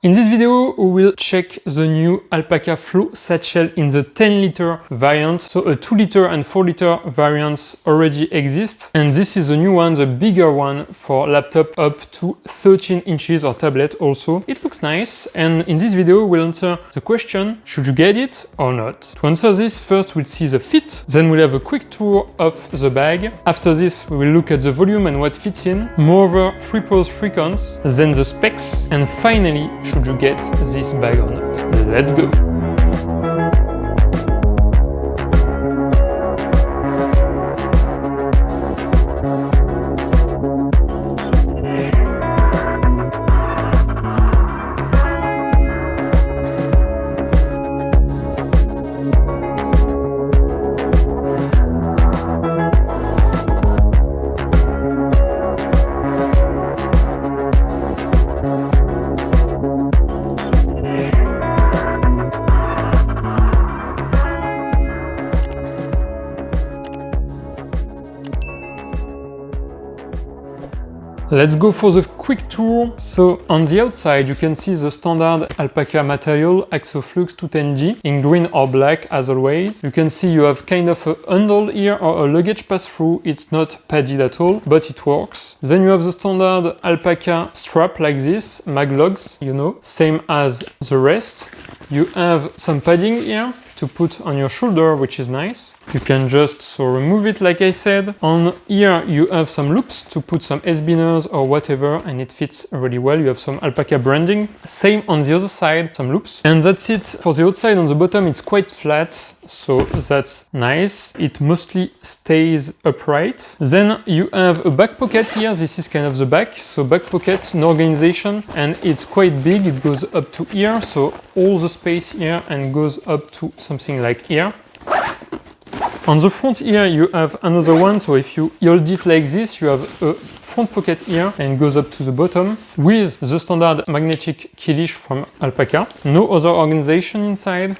In this video, we will check the new ALPAKA Flow Satchel in the 10-liter variant. So a 2-liter and 4-liter variants already exist. And this is the new one, the bigger one for laptop up to 13 inches or tablet also. It looks nice. And in this video, we'll answer the question, should you get it or not? To answer this, first we'll see the fit. Then we'll have a quick tour of the bag. After this, we will look at the volume and what fits in. Moreover, 3 pros, 3 cons. Then the specs. And finally, should you get this bag or not? Let's go! Let's go for the quick tour. So on the outside you can see the standard alpaca material Axoflux 210G in green or black as always. You can see you have kind of a handle here or a luggage pass-through. It's not padded at all, but it works. Then you have the standard alpaca strap like this, maglogs, you know, same as the rest. You have some padding here to put on your shoulder, which is nice. You can just remove it like I said. On here you have some loops to put some S-biners or whatever, and it fits really well. You have some alpaca branding. Same on the other side, some loops. And that's it for the outside. On the bottom it's quite flat, so that's nice. It mostly stays upright. Then you have a back pocket here. This is kind of the back. So back pocket, no organization, and it's quite big. It goes up to here, so all the space here and goes up to something like here. On the front here you have another one, so if you hold it like this, you have a front pocket here and goes up to the bottom with the standard magnetic key leash from Alpaca. No other organization inside.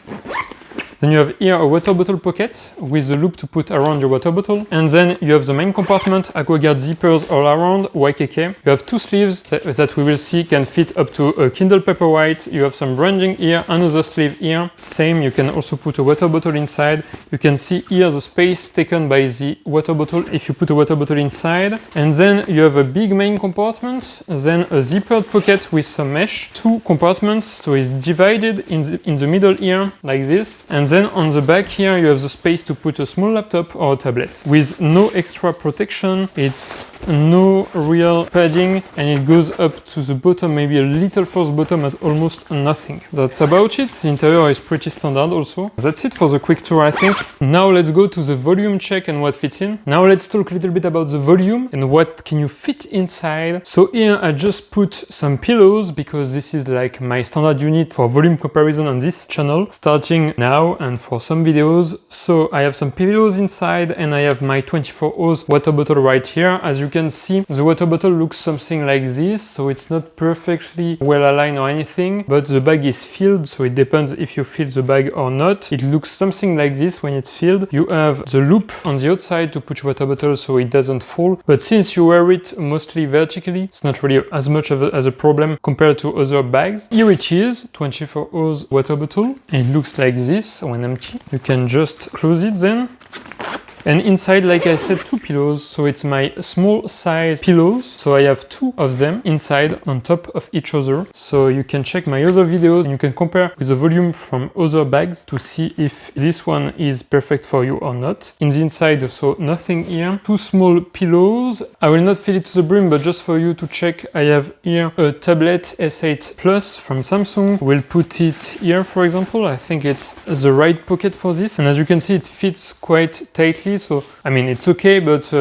Then you have here a water bottle pocket with the loop to put around your water bottle. And then you have the main compartment, AquaGuard zippers all around, YKK. You have 2 sleeves that we will see can fit up to a Kindle Paperwhite. You have some branding here, another sleeve here. Same, you can also put a water bottle inside. You can see here the space taken by the water bottle if you put a water bottle inside. And then you have a big main compartment, then a zippered pocket with some mesh. 2 compartments, so it's divided in the middle here, like this. And then on the back here you have the space to put a small laptop or a tablet with no extra protection. It's no real padding and it goes up to the bottom, maybe a little for the bottom at almost nothing. That's about it. The interior is pretty standard also. That's it for the quick tour, I think. Now let's go to the volume check and what fits in. Now let's talk a little bit about the volume and what can you fit inside. So here I just put some pillows because this is like my standard unit for volume comparison on this channel starting now and for some videos. So I have some pillows inside and I have my 24 oz water bottle right here. As you can see, the water bottle looks something like this, so it's not perfectly well aligned or anything, but the bag is filled, so it depends if you fill the bag or not. It looks something like this when it's filled. You have the loop on the outside to put your water bottle so it doesn't fall, but since you wear it mostly vertically, it's not really as much as a problem compared to other bags. Here it is, 24 oz water bottle. It looks like this when empty. You can just close it then. And inside, like I said, 2 pillows, so it's my small size pillows. So I have 2 of them inside on top of each other. So you can check my other videos and you can compare with the volume from other bags to see if this one is perfect for you or not. In the inside, so nothing here. 2 small pillows. I will not fill it to the brim, but just for you to check, I have here a tablet S8 Plus from Samsung. We'll put it here, for example. I think it's the right pocket for this. And as you can see, it fits quite tightly. So, I mean, it's okay, but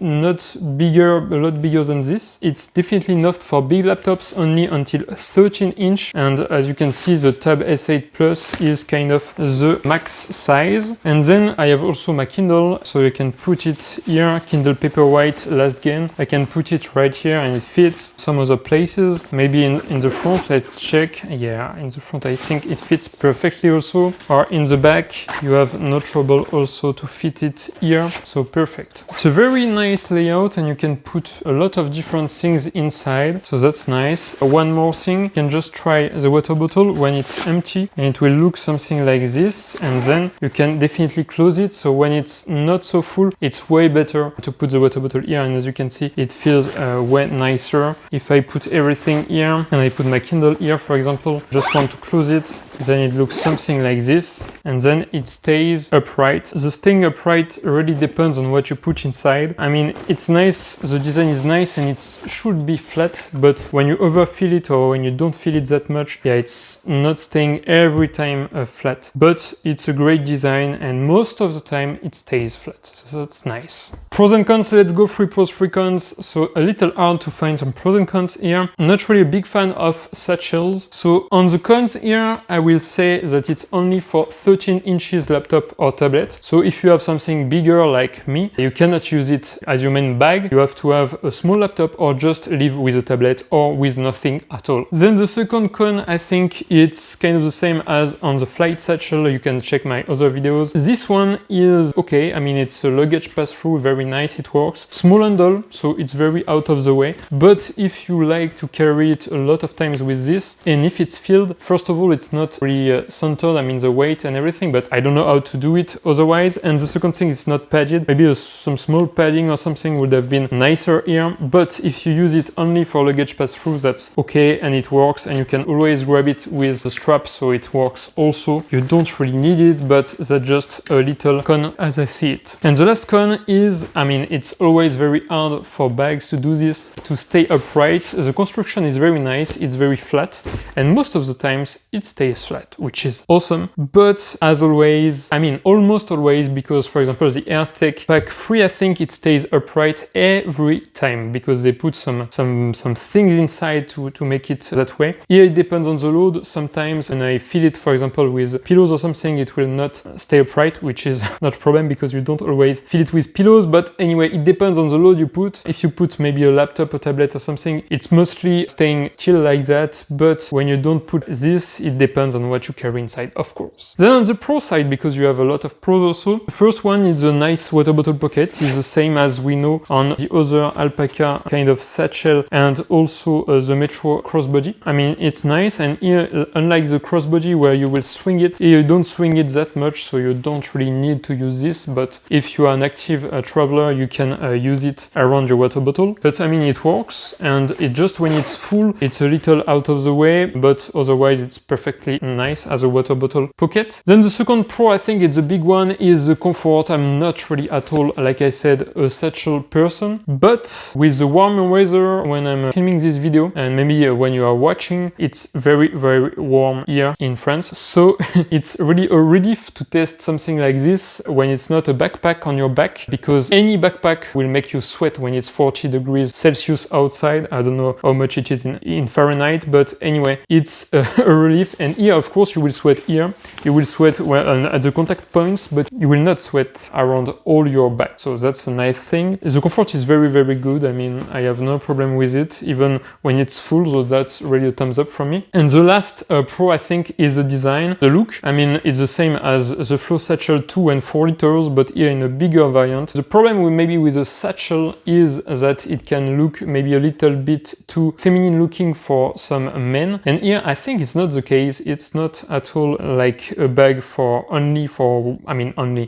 not bigger, a lot bigger than this. It's definitely not for big laptops, only until 13 inch. And as you can see, the Tab S8 Plus is kind of the max size. And then I have also my Kindle, so you can put it here, Kindle Paperwhite Last Gen. I can put it right here and it fits some other places. Maybe in the front, let's check. Yeah, in the front, I think it fits perfectly also. Or in the back, you have no trouble also to fit it here, so perfect. It's a very nice layout and you can put a lot of different things inside, so that's nice. One more thing, you can just try the water bottle when it's empty and it will look something like this, and then you can definitely close it, so when it's not so full it's way better to put the water bottle here, and as you can see it feels way nicer. If I put everything here and I put my Kindle here, for example, just want to close it, then it looks something like this, and then it stays upright. The staying upright really depends on what you put inside. I mean, it's nice, the design is nice and it should be flat, but when you overfill it or when you don't fill it that much, yeah, it's not staying every time flat, but it's a great design and most of the time it stays flat, so that's nice. Pros and cons, let's go through pros, three cons. So a little hard to find some pros and cons here. Not really a big fan of satchels. So on the cons here, I will say that it's only for 13 inches laptop or tablet. So if you have something bigger like me, you cannot use it as your main bag. You have to have a small laptop or just live with a tablet or with nothing at all. Then the second con, I think it's kind of the same as on the flight satchel. You can check my other videos. This one is okay. I mean, it's a luggage pass-through, very nice, it works. Small handle, so it's very out of the way. But if you like to carry it a lot of times with this, and if it's filled, first of all, it's not really centered, I mean the weight and everything, but I don't know how to do it otherwise. And the second thing, it's not padded. Maybe some small padding or something would have been nicer here. But if you use it only for luggage pass-through, that's okay and it works, and you can always grab it with the strap, so it works also. You don't really need it, but that's just a little con as I see it. And the last con is, I mean, it's always very hard for bags to do this, to stay upright. The construction is very nice, it's very flat, and most of the times it stays flat, which is awesome. But as always, I mean almost always, because for example the AirTech Pack 3, I think it stays upright every time because they put some things inside to make it that way. Here it depends on the load. Sometimes when I fill it, for example, with pillows or something, it will not stay upright, which is not a problem because you don't always fill it with pillows. But anyway, it depends on the load you put. If you put maybe a laptop, a tablet or something, it's mostly staying still like that. But when you don't put this, it depends on what you carry inside, of course. Then on the pro side, because you have a lot of pros also, the first one is a nice water bottle pocket. It's the same as we know on the other Alpaca kind of satchel and also the Metro crossbody. I mean, it's nice, and here, unlike the crossbody where you will swing it, here you don't swing it that much, so you don't really need to use this. But if you are an active traveler, you can use it around your water bottle. But I mean, it works, and it just when it's full, it's a little out of the way, but otherwise it's perfectly nice as a water bottle pocket. Then the second pro, I think it's a big one, is the comfort. I'm not really at all, like I said, a satchel person, but with the warmer weather when I'm filming this video, and maybe when you are watching, it's very, very warm here in France. So it's really a relief to test something like this when it's not a backpack on your back, because any backpack will make you sweat when it's 40 degrees Celsius outside. I don't know how much it is in Fahrenheit, but anyway, it's a relief. And here, of course, you will sweat here. You will sweat at the contact points, but you will not sweat around all your back. So that's a nice thing. The comfort is very, very good. I mean, I have no problem with it, even when it's full, so that's really a thumbs up from me. And the last pro, I think, is the design, the look. I mean, it's the same as the Flow Satchel 2 and 4 liters, but here in a bigger variant. The problem with a satchel is that it can look maybe a little bit too feminine looking for some men. And here, I think it's not the case. It's not at all like a bag only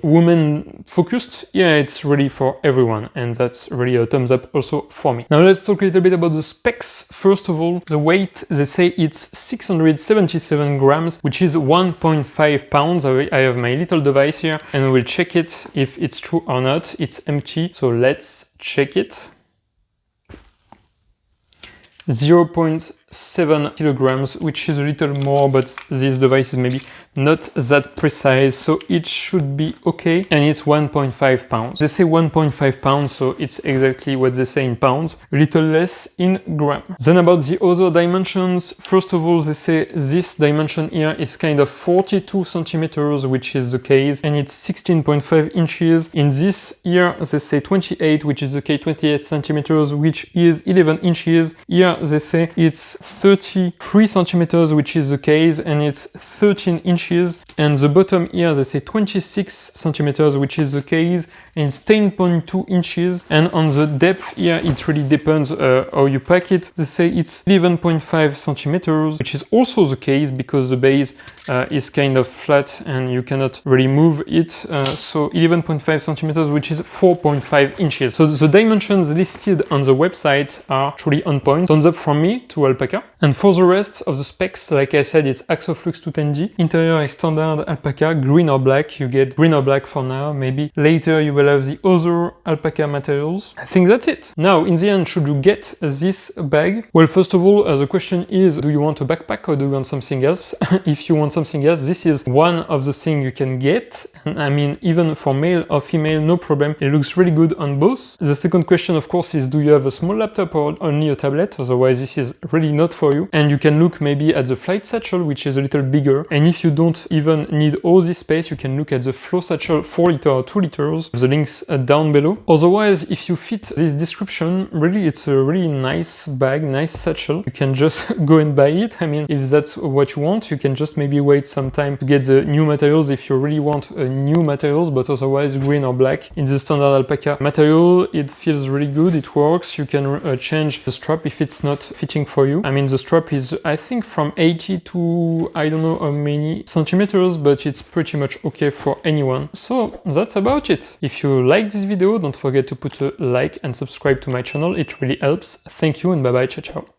women focused. Yeah, it's really for everyone, and that's really a thumbs up also for me. Now let's talk a little bit about the specs. First of all, the weight, they say it's 677 grams, which is 1.5 pounds. I have my little device here and we'll check it if it's true or not. It's empty, so let's check it. 0.7 kilograms, which is a little more, but this device is maybe not that precise, so it should be okay. And it's 1.5 pounds. They say 1.5 pounds, so it's exactly what they say in pounds, a little less in gram. Then about the other dimensions, first of all, they say this dimension here is kind of 42 centimeters, which is the case, and it's 16.5 inches. In this here, they say 28, which is the case, 28 centimeters, which is 11 inches. Here they say it's 33 centimeters, which is the case, and it's 13 inches. And the bottom here, they say 26 centimeters, which is the case, and it's 10.2 inches. And on the depth here, it really depends how you pack it. They say it's 11.5 centimeters, which is also the case because the base is kind of flat and you cannot really move it. So 11.5 centimeters, which is 4.5 inches. So the dimensions listed on the website are truly on point. Thumbs up from me to Alpaca. And for the rest of the specs, like I said, it's AXOFlux 210G. Interior is standard Alpaca, green or black. You get green or black for now. Maybe later you will have the other Alpaca materials. I think that's it. Now, in the end, should you get this bag? Well, first of all, the question is, do you want a backpack or do you want something else? If you want something else, this is one of the things you can get. And I mean, even for male or female, no problem. It looks really good on both. The second question, of course, is do you have a small laptop or only a tablet? Otherwise, this is really not for you. And you can look maybe at the Flight Satchel, which is a little bigger. And if you don't even need all this space, you can look at the Flow Satchel 4 liter or 2 liters. The links down below. Otherwise, if you fit this description, really, it's a really nice bag, nice satchel. You can just go and buy it. I mean, if that's what you want, you can just maybe wait some time to get the new materials if you really want new materials, but otherwise green or black. In the standard Alpaca material, it feels really good, it works. You can change the strap if it's not fitting for you. I mean, the strap is, I think, from 80 to I don't know how many centimeters, but it's pretty much okay for anyone. So that's about it. If you like this video, don't forget to put a like and subscribe to my channel. It really helps. Thank you and bye bye, ciao ciao.